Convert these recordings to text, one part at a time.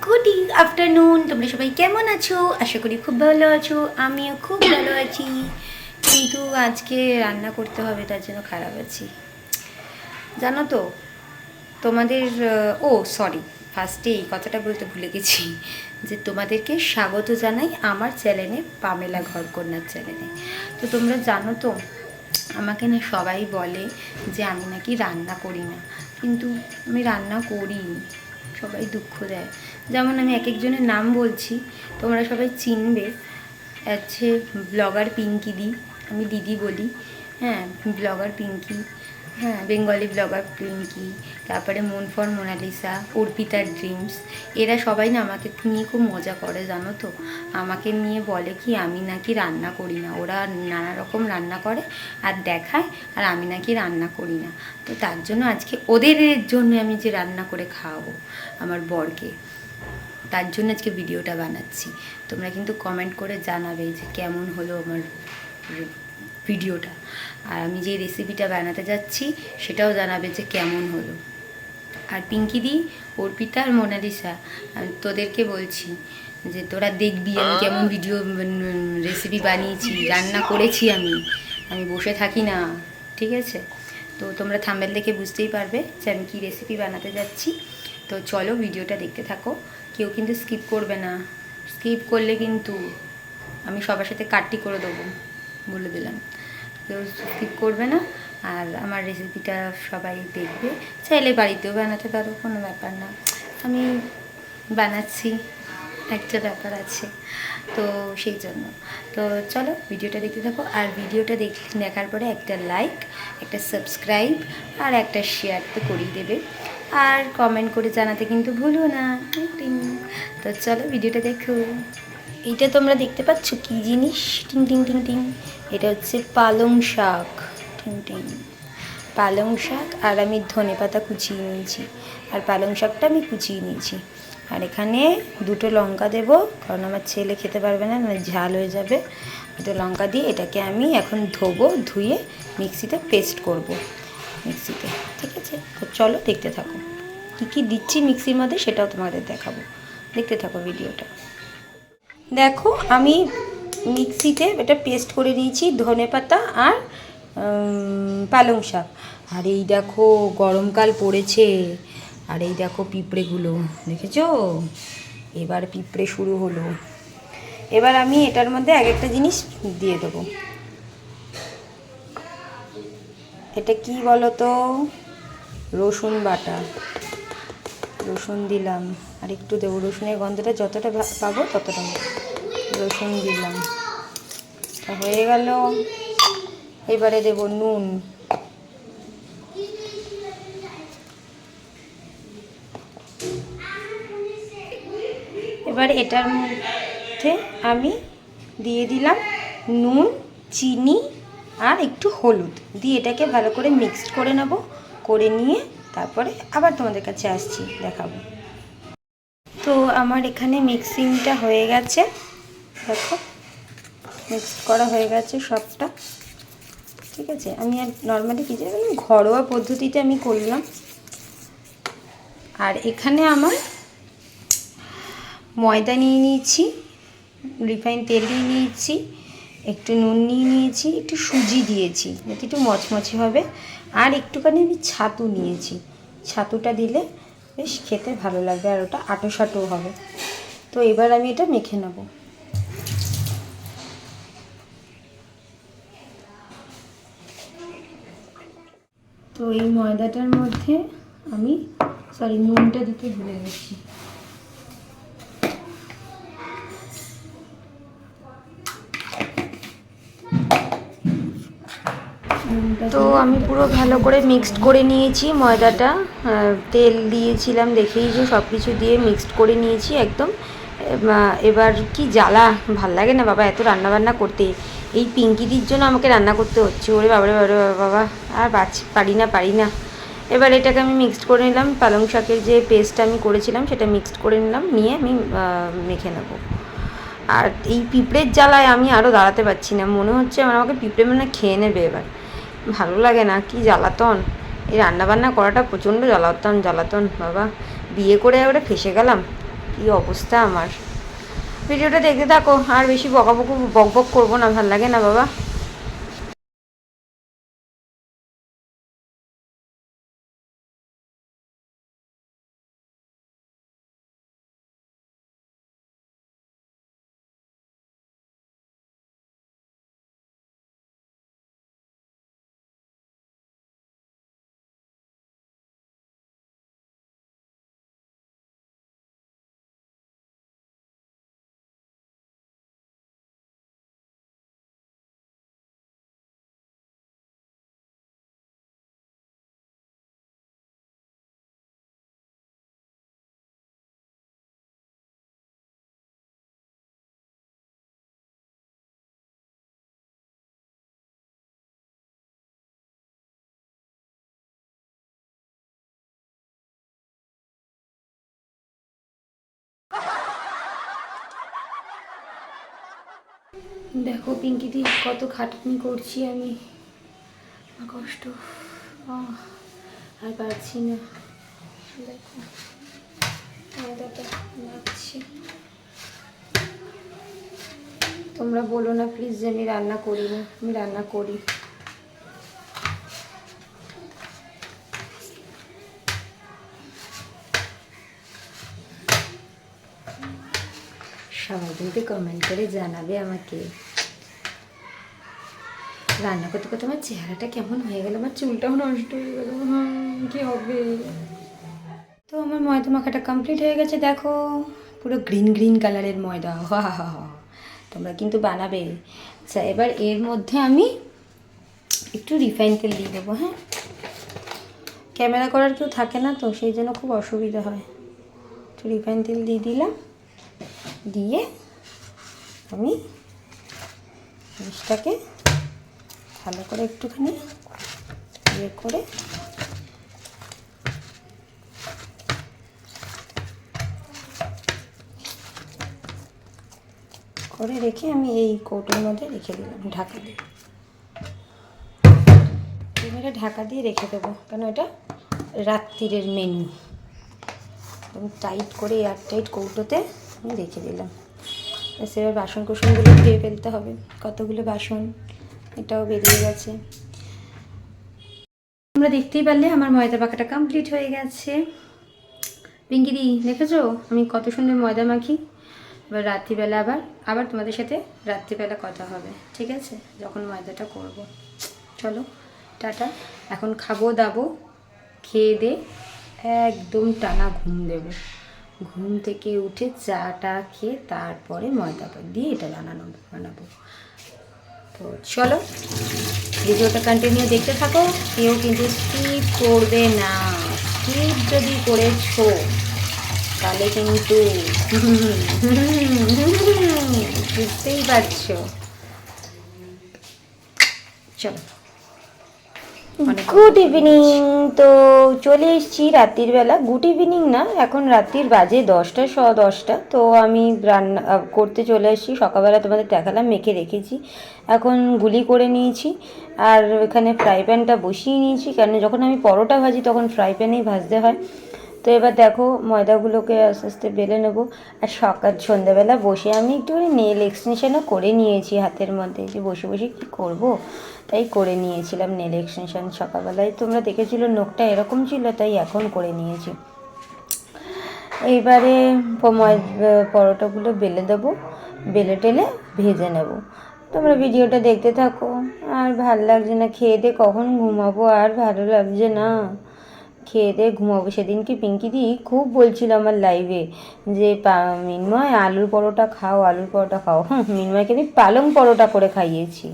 Good afternoon, তোমরা সবাই কেমন আছো? আশা করি খুব ভালো আছো। আমিও খুব ভালো আছি, কিন্তু আজকে রান্না করতে হবে, তার জন্য খারাপ আছি, জানো তো। তোমাদের সরি, ফার্স্টে এই কথাটা বলতে ভুলে গেছি যে তোমাদেরকে স্বাগত জানাই আমার চ্যানেলে, পামেলা ঘরকন্যার চ্যানেলে। তো তোমরা জানো তো, আমাকে না সবাই বলে যে আমি নাকি রান্না করি না, কিন্তু আমি রান্না করি। সবাই দুঃখ দেয়। যেমন আমি এক একজনের নাম বলছি, তোমরা সবাই চিনবে। আছে ব্লগার পিঙ্কি দি, আমি দিদি বলি, হ্যাঁ, ব্লগার পিঙ্কি, হ্যাঁ, বেঙ্গলি ব্লগার পিঙ্কি। তারপরে মন ফর মোনালিসা, অর্পিতার ড্রিমস। এরা সবাই না আমাকে নিয়ে খুব মজা করে, জানো তো। আমাকে নিয়ে বলে কি আমি নাকি রান্না করি না। ওরা নানা রকম রান্না করে আর দেখায়, আর আমি নাকি রান্না করি না। তো তার জন্য আজকে ওদের জন্য আমি যে রান্না করে খাওয়াবো আমার বরকে, তার জন্য আজকে ভিডিওটা বানাচ্ছি। তোমরা কিন্তু কমেন্ট করে জানাবে যে কেমন হলো আমার ভিডিওটা, আর আমি যে রেসিপিটা বানাতে যাচ্ছি সেটাও জানাবে যে কেমন হলো। আর পিঙ্কি দি, অর্পিতা আর মোনালিসা, আমি তোদেরকে বলছি যে তোরা দেখবি আমি কেমন ভিডিও রেসিপি বানিয়েছি, রান্না করেছি। আমি বসে থাকি না, ঠিক আছে? তো তোমরা থাম্বনেল দেখে বুঝতেই পারবে যে আমি কী রেসিপি বানাতে যাচ্ছি। তো চলো ভিডিওটা দেখতে থাকো, কেউ কিন্তু স্কিপ করবে না। স্কিপ করলে কিন্তু আমি সবার সাথে কাটটি করে দেবো, বলে দিলাম। কেউ স্কিপ করবে না, আর আমার রেসিপিটা সবাই দেখবে। চাইলে বাড়িতেও বানাতে পারো, কোনো ব্যাপার না। আমি বানাচ্ছি, একটা ব্যাপার আছে, তো সেই জন্য। তো চলো ভিডিওটা দেখতে থাকো, আর ভিডিওটা দেখার পরে একটা লাইক, একটা সাবস্ক্রাইব আর একটা শেয়ার তো করেই দেবে, আর কমেন্ট করে জানাতে কিন্তু ভুলো না। তো চলো ভিডিওটা দেখো। এইটা তোমরা দেখতে পাচ্ছ কি জিনিস? টিং টিং টিং টিং, এটা হচ্ছে পালং শাক। টিং টিং, পালং শাক। আর আমি ধনেপাতা কুচিয়ে নিয়েছি, আর পালং শাকটা আমি কুচিয়ে নিয়েছি। আর এখানে দুটো লঙ্কা দেবো, কারণ আমার ছেলে খেতে পারবে না, মানে ঝাল হয়ে যাবে। দুটো লঙ্কা দিয়ে এটাকে আমি এখন ধোবো, ধুয়ে মিক্সিতে পেস্ট করব, মিক্সিতে। ঠিক আছে, তো চলো দেখতে থাকো। কী কী দিচ্ছি মিক্সির মধ্যে সেটাও তোমাদের দেখাবো, দেখতে থাকো ভিডিওটা। দেখো আমি মিক্সিতে এটা পেস্ট করে নিয়েছি, ধনেপাতা আর পালং শাক। আর এই দেখো গরমকাল পড়েছে, আর এই দেখো পিঁপড়েগুলো, দেখেছো? এবার পিঁপড়ে শুরু হলো। এবার আমি এটার মধ্যে এক একটা জিনিস দিয়ে দেবো। এটা কি বলো তো? রসুন বাটা, রসুন দিলাম, আর একটু দেবো। রসুনের গন্ধটা যতটা পাবো ততটা রসুন দিলাম, হয়ে গেল। এবারে দেব নুন, এবার এটার মধ্যে আমি দিয়ে দিলাম নুন, চিনি আর একটু হলুদ দিয়ে এটাকে ভালো করে মিক্সড করে নেব। করে নিয়ে তারপরে আবার তোমাদের কাছে আসছি, দেখাবো। তো আমার এখানে মিক্সিংটা হয়ে গেছে, দেখো মিক্সড করা হয়ে গেছে সবটা। ঠিক আছে, আমি আর নর্মালি কী জানি ঘরোয়া পদ্ধতিতে আমি করলাম। আর এখানে আমার ময়দা নিয়ে নিয়েছি, রিফাইন তেল নিয়ে নিয়েছি, একটু নুন নিয়ে নিয়েছি, একটু সুজি দিয়েছি যাতে একটু মচমচে হবে, আর একটুখানি আমি ছাতু নিয়েছি। ছাতুটা দিলে বেশ খেতে ভালো লাগবে, আর ওটা আটো সাটো হবে। তো এবার আমি এটা মেখে নেব। তো এই ময়দাটার মধ্যে আমি নুনটা দিতে ভুলে গেছি। তো আমি পুরো ভালো করে মিক্সড করে নিয়েছি ময়দাটা, তেল দিয়েছিলাম দেখেই, যে সব কিছু দিয়ে মিক্সড করে নিয়েছি একদম। এবার কি জ্বালা, ভাল লাগে না বাবা এত রান্নাবান্না করতে। এই পিঙ্কিদির জন্য আমাকে রান্না করতে হচ্ছে, ওরে বাবারে বাবারে বাবা, আর পারি না। এবার এটাকে আমি মিক্সড করে নিলাম, পালং শাকের যে পেস্টটা আমি করেছিলাম সেটা মিক্সড করে নিলাম, নিয়ে আমি মেখে নেবো। আর এই পিঁপড়ের জ্বালায় আমি আরও দাঁড়াতে পারছি না, মনে হচ্ছে আমাকে পিঁপড়ে মানে খেয়ে নেবে। এবার ভালো লাগে না, কি জ্বালাতন। এই রান্নাবান্না করাটা প্রচণ্ড জ্বালাতন বাবা। বিয়ে করে এবারে ফেসে গেলাম, কী অবস্থা আমার। ভিডিওটা দেখতে থাকো, আর বেশি বকাবকু বকবক করবো না, ভাল লাগে না বাবা। দেখো পিঙ্কিদি কত খাটনি করছি আমি, কষ্ট আর পারছি না। দেখো ময়দাটা নাড়ছি। তোমরা বলো না প্লিজ যে আমি রান্না করি না, আমি রান্না করি। সবাই কিন্তু কমেন্ট করে জানাবে আমাকে রান্না করতে করতে আমার চেহারাটা কেমন হয়ে গেল, আমার চুলটাও নষ্ট হয়ে গেল, কী হবে। তো আমার ময়দা মাখাটা কমপ্লিট হয়ে গেছে, দেখো পুরো গ্রিন গ্রিন কালারের ময়দা, হা হা হা। তোমরা কিন্তু বানাবে। আচ্ছা এবার এর মধ্যে আমি একটু রিফাইন তেল দিয়ে দেবো। হ্যাঁ, ক্যামেরা করার কেউ থাকে না তো, সেই জন্য খুব অসুবিধা হয়। একটু রিফাইন তেল দিয়ে দিলাম, দিয়ে আমি জিনিসটাকে ভালো করে একটুখানি ইয়ে করে রেখে আমি এই কৌটোর মধ্যে রেখে দিলাম ঢাকা দিয়ে। এবারে ঢাকা দিয়ে রেখে দেবো, কেন এটা রাত্রিরের মেনু। একদম টাইট করে এয়ার টাইট কৌটোতে আমি রেখে দিলাম। এবার বাসন কোসনগুলো ধুয়ে ফেলতে হবে, কতগুলো বাসন, এটাও বেরিয়ে গেছে। তোমরা দেখতেই পারলে আমার ময়দা মাখাটা কমপ্লিট হয়ে গেছে। পিঙ্কিদি দেখেছো আমি কত সুন্দর ময়দা মাখি। এবার রাত্রিবেলা আবার তোমাদের সাথে রাত্রিবেলা কথা হবে, ঠিক আছে, যখন ময়দাটা করব। চলো টাটা, এখন খাবো দাবো, খেয়ে দে একদম টানা ঘুম দেবো। ঘুম থেকে উঠে চাটা খেয়ে তারপরে ময়দা দিয়ে এটা বানাবো। তো চলো ভিডিওটা কন্টিনিউ দেখতে থাকো, কেউ কিন্তু স্কিপ করবে না। স্কিপ যদি করেছো তাহলে কিন্তু বুঝতেই পারছো। চলো গুড ইভিনিং। তো চলে এসেছি রাত্রির বেলা, গুড ইভিনিং না, এখন রাত্রির বাজে 10টা। তো আমি রান্না করতে চলে এসেছি। সকালবেলা তোমাদের দেখালাম মেখে রেখেছি, এখন গুলি করে নিয়েছি। আর এখানে ফ্রাই প্যানটা বসিয়ে নিয়েছি, কারণ যখন আমি পরোটা ভাজি তখন ফ্রাই প্যানেই ভাজতে হয়। তো এবার দেখো ময়দাগুলোকে আস্তে আস্তে বেলে নেবো। আর সন্ধ্যাবেলা বসে আমি একটুখানি নেল এক্সটেনশনও করে নিয়েছি হাতের মধ্যে, যে বসে বসে কী করবো, তাই করে নিয়েছিলাম নেল এক্সটেনশন সকালবেলায়। তোমরা দেখেছিলো নখটা এরকম ছিল, তাই এখন করে নিয়েছি। এইবারে পরোটাগুলো বেলে দেবো, বেলে টেলে ভেজে নেব। তোমরা ভিডিওটা দেখতে থাকো। আর ভালো লাগছে না, খেয়ে দিয়ে কখন ঘুমাবো, আর ভালো লাগছে না, খেয়ে দিয়ে ঘুমাবো। সেদিনকে পিঙ্কিদি খুব বলছিল আমার লাইভে যে মিনময় আলুর পরোটা খাও। মিনময়কে আমি পালং পরোটা করে খাইয়েছি।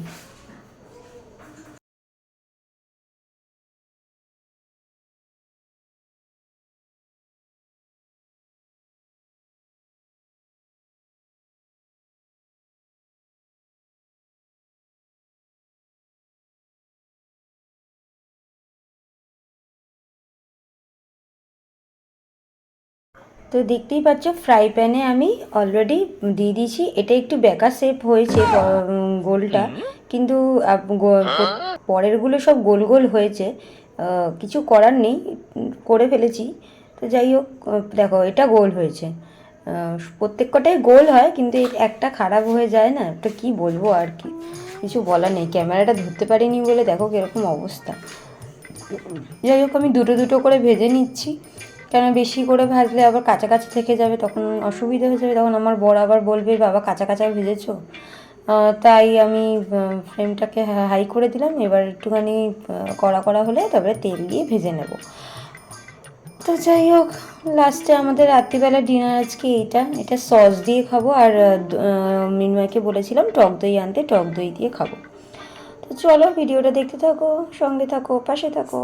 তো দেখতেই পাচ্ছ ফ্রাই প্যানে আমি অলরেডি দিয়ে দিয়েছি। এটা একটু বেঁকা শেপ হয়েছে গোলটা, কিন্তু পরেরগুলো সব গোল গোল হয়েছে, কিছু করার নেই, করে ফেলেছি। তো যাই হোক, দেখো এটা গোল হয়েছে, প্রত্যেক কটাই গোল হয়, কিন্তু একটা খারাপ হয়ে যায় না, ওটা কি বলবো আর কি, কিছু বলার নেই। ক্যামেরাটা ধরতে পারিনি বলে দেখো কীরকম অবস্থা। যাই হোক, আমি দুটো দুটো করে ভেজে নিচ্ছি, কেন বেশি করে ভাজলে আবার কাঁচা কাঁচা থেকে যাবে, তখন অসুবিধা হয়ে যাবে, তখন আমার বর আবার বলবে বাবা কাঁচা কাঁচা ভেজেছো। তাই আমি ফ্লেমটাকে হাই করে দিলাম। এবার একটুখানি কড়া কড়া হলে তারপরে তেল দিয়ে ভেজে নেব। তো যাই হোক, লাস্টে আমাদের রাত্রিবেলা ডিনার আজকে এটা সস দিয়ে খাবো, আর মিনময়কে বলেছিলাম টক দই আনতে, টক দই দিয়ে খাবো। তো চলো ভিডিওটা দেখতে থাকো, সঙ্গে থাকো, পাশে থাকো।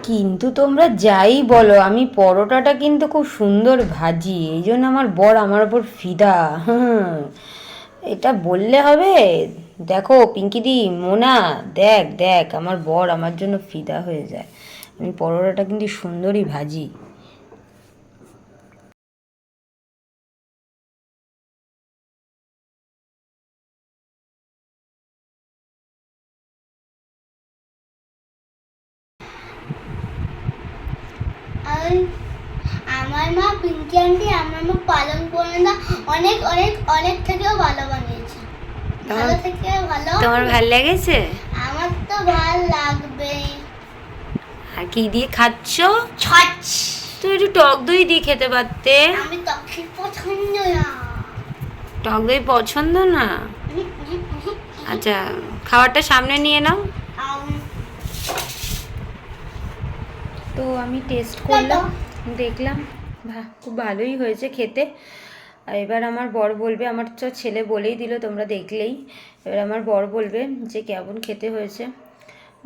কিন্তু তোমরা যাই বলো, আমি পরোটাটা কিন্তু খুব সুন্দর ভাজি, এই জন্য আমার বর আমার ওপর ফিদা। এটা বললে হবে? দেখো পিঙ্কিদি, মোনা, দেখ দেখ আমার বর আমার জন্য ফিদা হয়ে যায়। আমি পরোটাটা কিন্তু সুন্দরই ভাজি। আমার মা পিঙ্কি আন্টি আমার মা পালং পরোটা অনেক অনেক অনেক থেকেও ভালো বানিয়েছে। ভালো থেকে ভালো। তোমার ভাল লেগেছে? আমার তো ভাল লাগবে। আর কি দিয়ে খাচ্ছ? ছচ। তুই একটু টক দই দিয়ে খেতে পারতে। আমি টক পছন্দ না। টক দই পছন্দ না? আচ্ছা, খাবারটা সামনে নিয়ে নাও। তো আমি টেস্ট করলাম, দেখলাম খুব ভালোই হয়েছে খেতে। আর এবার আমার বর বলবে, আমার তো ছেলে বলেই দিল তোমরা দেখলেই, এবার আমার বর বলবে যে কেমন খেতে হয়েছে।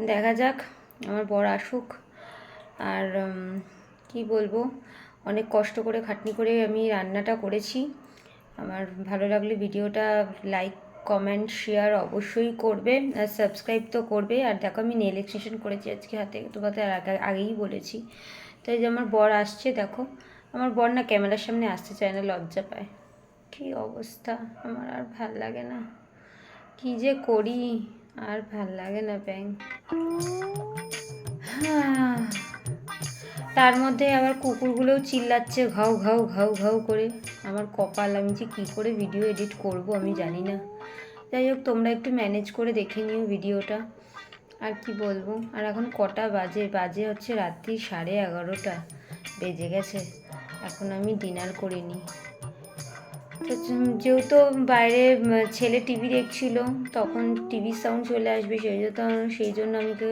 দেখা যাক, আমার বর আসুক। আর কি বলবো, অনেক কষ্ট করে খাটনি করে আমি রান্নাটা করেছি। আমার ভালো লাগলে ভিডিওটা লাইক, কমেন্ট, শেয়ার অবশ্যই করবে, আর সাবস্ক্রাইব তো করবে। আর দেখো আমি নেল এক্সটেনশন করেছি আজকে হাতে, তোমাদের আগেই বলেছি। তো এই যে আমার বর আসছে, দেখো আমার বর না ক্যামেরার সামনে আসতে চায় না, লজ্জা পায়। কী অবস্থা, আমার আর ভাল লাগে না, কী যে করি, আর ভাল লাগে না ব্যাং। হ্যাঁ, তার মধ্যে আবার কুকুরগুলোও চিল্লাচ্ছে ঘাউ ঘাউ ঘাউ ঘাউ করে। আমার কপাল, আমি যে কী করে ভিডিও এডিট করব আমি জানি না। যাই হোক, তোমরা একটু ম্যানেজ করে দেখে নিও ভিডিওটা। আর কি বলবো, আর এখন কটা বাজে হচ্ছে রাত্রি 11:30 বেজে গেছে, এখন আমি ডিনার করিনি। তো যেহেতু বাইরে ছেলে টিভি দেখছিল, তখন টিভির সাউন্ড চলে আসবে, সেই জন্য আমাকে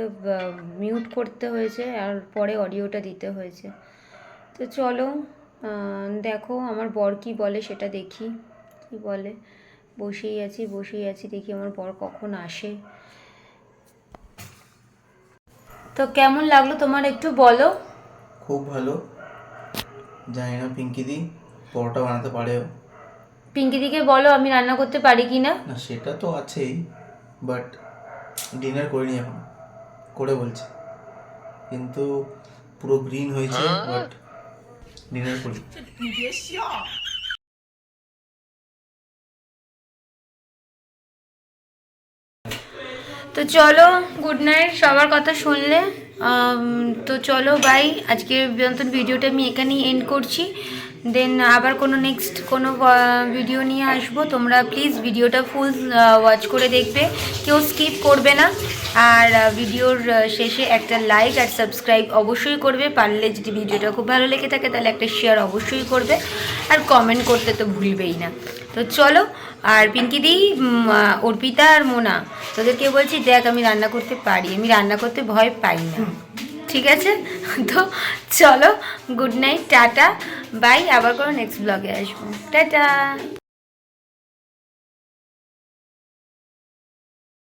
মিউট করতে হয়েছে, আর পরে অডিওটা দিতে হয়েছে। তো চলো দেখো আমার বর কি বলে সেটা দেখি, কি বলে। বসেই আছি, দেখি আমার বর কখন আসে। তো কেমন লাগলো তোমার একটু বলো। খুব ভালো। জানি না পিঙ্কিদি পরোটা বানাতে পারেও। পিঙ্কিদিকে বলো আমি রান্না করতে পারি কি না। না সেটা তো আছেই, বাট ডিনার করিনি এখন, করে বলছে। কিন্তু পুরো গ্রিন হয়েছে, বাট ডিনার করি। তো চলো, গুড নাইট, সবার কথা শুনলে। তো চলো বাই, আজকের মতন ভিডিওটা আমি এখানেই এন্ড করছি। দেন আবার কোনো নেক্সট কোনো ভিডিও নিয়ে আসবো। তোমরা প্লিজ ভিডিওটা ফুল ওয়াচ করে দেখবে, কেউ স্কিপ করবে না। আর ভিডিওর শেষে একটা লাইক আর সাবস্ক্রাইব অবশ্যই করবে। পারলে যদি ভিডিওটা খুব ভালো লেগে থাকে তাহলে একটা শেয়ার অবশ্যই করবে, আর কমেন্ট করতে তো ভুলবেই না। তো চলো, আর পিঙ্কিদি, অর্পিতা আর মোনা, তোদেরকে বলছি দেখ আমি রান্না করতে পারি, আমি রান্না করতে ভয় পাই না, ঠিক আছে? তো চলো, গুড নাইট, টাটা, বাই, আবার কোনো নেক্সট ব্লগে আসবো, টাটা।